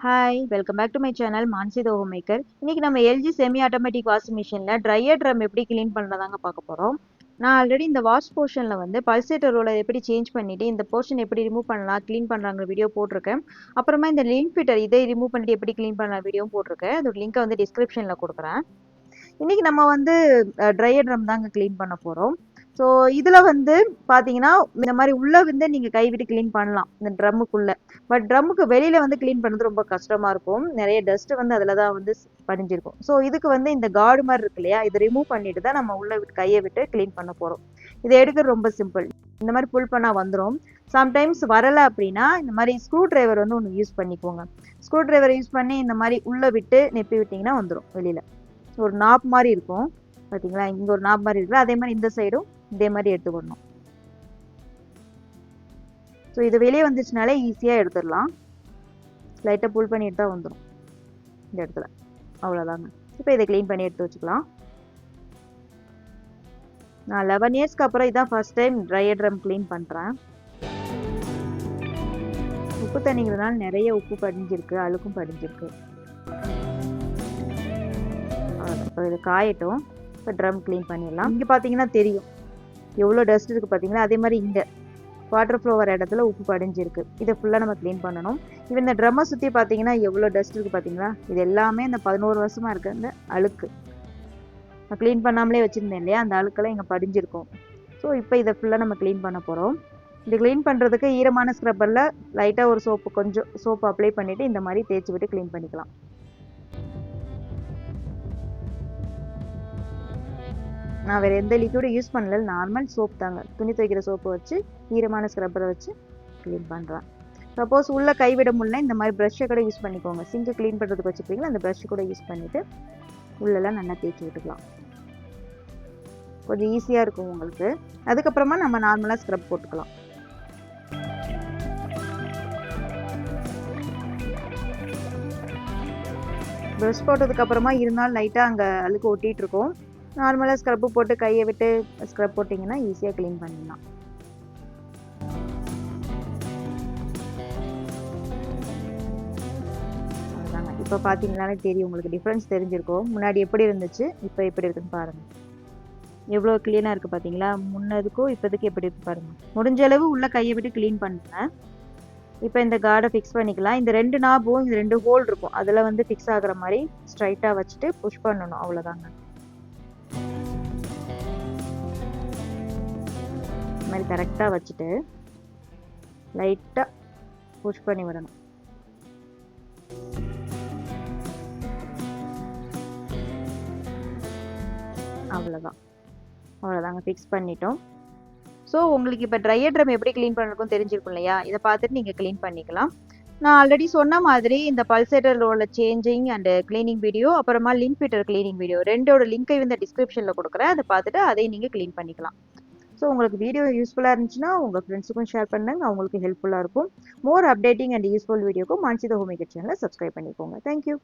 Hi welcome back to my channel Mansi the home maker. இன்னைக்கு நம்ம LG semi automatic washing மிஷினில் dryer drum எப்படி clean பண்ணுறதாங்க பார்க்க போகிறோம். நான் ஆல்ரெடி இந்த வாஷ் போர்ஷனில் வந்து பல்சேட்டர் ரோலை எப்படி சேஞ்ச் பண்ணிவிட்டு இந்த போர்ஷன் எப்படி ரிமூவ் பண்ணலாம் க்ளீன் பண்ணுறாங்க வீடியோ போட்டிருக்கேன். அப்புறமா இந்த லிங்க் ஃபிட்டர் இதை ரிமூவ் பண்ணிட்டு எப்படி க்ளீன் பண்ணலாம் வீடியோவும் போட்டிருக்கேன். அதோட லிங்க்கை வந்து டிஸ்கிரிப்ஷனில் கொடுக்குறேன். இன்னைக்கு நம்ம வந்து ட்ரையர் ட்ரம் தாங்க க்ளீன் பண்ண போகிறோம். ஸோ இதில் வந்து பார்த்தீங்கன்னா இந்த மாதிரி உள்ளே வந்து நீங்கள் கைவிட்டு க்ளீன் பண்ணலாம் இந்த ட்ரம்முக்குள்ளே. பட் ட்ரம்முக்கு வெளியில் வந்து க்ளீன் பண்ணுறது ரொம்ப கஷ்டமாக இருக்கும். நிறைய டஸ்ட்டு வந்து அதில் தான் வந்து படிஞ்சிருக்கும். ஸோ இதுக்கு வந்து இந்த கார்டு மாதிரி இருக்கு இல்லையா, இதை ரிமூவ் பண்ணிட்டு தான் நம்ம உள்ளே விட்டு கையை விட்டு க்ளீன் பண்ண போகிறோம். இதை எடுக்கிறது ரொம்ப சிம்பிள். இந்த மாதிரி புல் பண்ணால் வந்துடும். சம்டைம்ஸ் வரலை அப்படின்னா இந்த மாதிரி ஸ்க்ரூ ட்ரைவர் வந்து ஒன்று யூஸ் பண்ணிக்கோங்க. ஸ்க்ரூ ட்ரைவர் யூஸ் பண்ணி இந்த மாதிரி உள்ளே விட்டு நெப்பி விட்டிங்கன்னா வந்துடும். வெளியில் ஒரு நாப் மாதிரி இருக்கும் பார்த்தீங்களா, இங்கே ஒரு நாப் மாதிரி இருக்குல்ல, அதே மாதிரி இந்த சைடும் இதே மாதிரி எடுத்துக்கணும். ஸோ இது வெளியே வந்துச்சுனாலே ஈஸியாக எடுத்துடலாம். லைட்டாக புல் பண்ணி எடுத்தால் வந்துடும் இந்த இடத்துல. அவ்வளோதாங்க. இப்போ இதை க்ளீன் பண்ணி எடுத்து வச்சுக்கலாம். நான் 11 இயர்ஸ்க்கு அப்புறம் இதான் first time dryer drum clean பண்ணுறேன். உப்பு தண்ணிங்கிறதுனால நிறைய உப்பு படிஞ்சிருக்கு, அழுக்கும் படிஞ்சிருக்கு. இப்போ இது காயட்டும். இப்போ ட்ரம் க்ளீன் பண்ணிடலாம். இங்கே பார்த்தீங்கன்னா தெரியும் எவ்வளோ டஸ்ட் இருக்குது பார்த்தீங்களா. அதே மாதிரி இங்கே வாட்டர் ஃப்ளோ வர இடத்துல உப்பு படிஞ்சிருக்கு. இதை ஃபுல்லாக நம்ம க்ளீன் பண்ணணும். இப்போ இந்த ட்ரம்மை சுற்றி பார்த்தீங்கன்னா எவ்வளோ டஸ்ட் இருக்குது பார்த்தீங்களா. இது எல்லாமே இந்த 11 வருஷமாக இருக்க இந்த அழுக்கு. நான் க்ளீன் பண்ணாமலே வச்சுருந்தேன் இல்லையா, அந்த அழுக்கெல்லாம் இங்கே படிஞ்சிருக்கும். ஸோ இப்போ இதை ஃபுல்லாக நம்ம க்ளீன் பண்ண போகிறோம். இது க்ளீன் பண்ணுறதுக்கு ஈரமான ஸ்க்ரப்பரில் லைட்டாக ஒரு கொஞ்சம் சோப்பு அப்ளை பண்ணிவிட்டு இந்த மாதிரி தேய்ச்சி விட்டு க்ளீன் பண்ணிக்கலாம். நான் வேறு எந்த லிக்விடும் யூஸ் பண்ணல, நார்மல் சோப் தாங்க. துணி துவைக்கிற சோப்பை வச்சு ஈரமான ஸ்க்ரப்பரை வச்சு க்ளீன் பண்ணுறேன். சப்போஸ் உள்ளே கைவிட முடியல இந்த மாதிரி ப்ரஷ்ஷை கூட யூஸ் பண்ணிக்கோங்க. சிங்க்கு க்ளீன் பண்ணுறதுக்கு வச்சுப்பீங்களா, அந்த ப்ரஷ்ஷை கூட யூஸ் பண்ணிவிட்டு உள்ளெல்லாம் நல்லா தேய்ச்சி விட்டுக்கலாம். கொஞ்சம் ஈஸியாக இருக்கும் உங்களுக்கு. அதுக்கப்புறமா நம்ம நார்மலாக ஸ்க்ரப் போட்டுக்கலாம். ப்ரஷ் போட்டதுக்கப்புறமா இருந்தாலும் லைட்டாக அங்கே அழுக்கு ஒட்டிகிட்டு இருக்கும். நார்மலாக ஸ்க்ரப்பு போட்டு கையை விட்டு ஸ்க்ரப் போட்டிங்கன்னா ஈஸியாக க்ளீன் பண்ணிடலாம். அதுதாங்க. இப்போ பார்த்தீங்கன்னாலே தெரியும் உங்களுக்கு, டிஃப்ரென்ஸ் தெரிஞ்சிருக்கும். முன்னாடி எப்படி இருந்துச்சு, இப்போ எப்படி இருக்குன்னு பாருங்கள். எவ்வளோ க்ளீனாக இருக்குது பார்த்தீங்களா. முன்னதுக்கும் இப்போதுக்கு எப்படி இருக்குது பாருங்கள். முடிஞ்ச அளவு உள்ளே கையை விட்டு க்ளீன் பண்ணுறேன். இப்போ இந்த கார்டை ஃபிக்ஸ் பண்ணிக்கலாம். இந்த 2 நாபும் இந்த 2 ஹோல் இருக்கும், அதில் வந்து ஃபிக்ஸ் ஆகிற மாதிரி ஸ்ட்ரைட்டாக வச்சுட்டு புஷ் பண்ணணும். அவ்வளோதாங்க. இந்த மாதிரி கரெக்டாக வச்சுட்டு லைட்டாக புஷ் பண்ணி விடணும். அவ்வளோதாங்க ஃபிக்ஸ் பண்ணிட்டோம். ஸோ உங்களுக்கு இப்போ ட்ரையர் ட்ரம் எப்படி க்ளீன் பண்ணுறதுக்கும் தெரிஞ்சிருக்கும் இல்லையா. இதை பார்த்துட்டு நீங்கள் க்ளீன் பண்ணிக்கலாம். நான் ஆல்ரெடி சொன்ன மாதிரி இந்த பல்சேட்டர் ரோல சேஞ்சிங் அண்ட் க்ளீனிங் வீடியோ, அப்புறமா லிங்க் ஃபிட்டர் க்ளீனிங் வீடியோ ரெண்டோட லிங்கை இந்த டிஸ்கிரிப்ஷனில் கொடுக்குறேன். அதை பார்த்துட்டு அதையும் நீங்கள் க்ளீன் பண்ணிக்கலாம். ஸோ உங்களுக்கு வீடியோ யூஸ்ஃபுல்லாக இருந்துச்சுன்னா உங்கள் ஃப்ரெண்ட்ஸுக்கும் ஷேர் பண்ணுங்கள், அவங்களுக்கு ஹெல்ப்ஃபுல்லாக இருக்கும். மோர் அப்டேட்டிங் அண்ட் யூஸ்ஃபுல் வீடியோக்கும் மான்சி த ஹோம் மேக்கர் சேனலை சப்ஸ்கிரைப் பண்ணிக்கோங்க. தேங்க்யூ.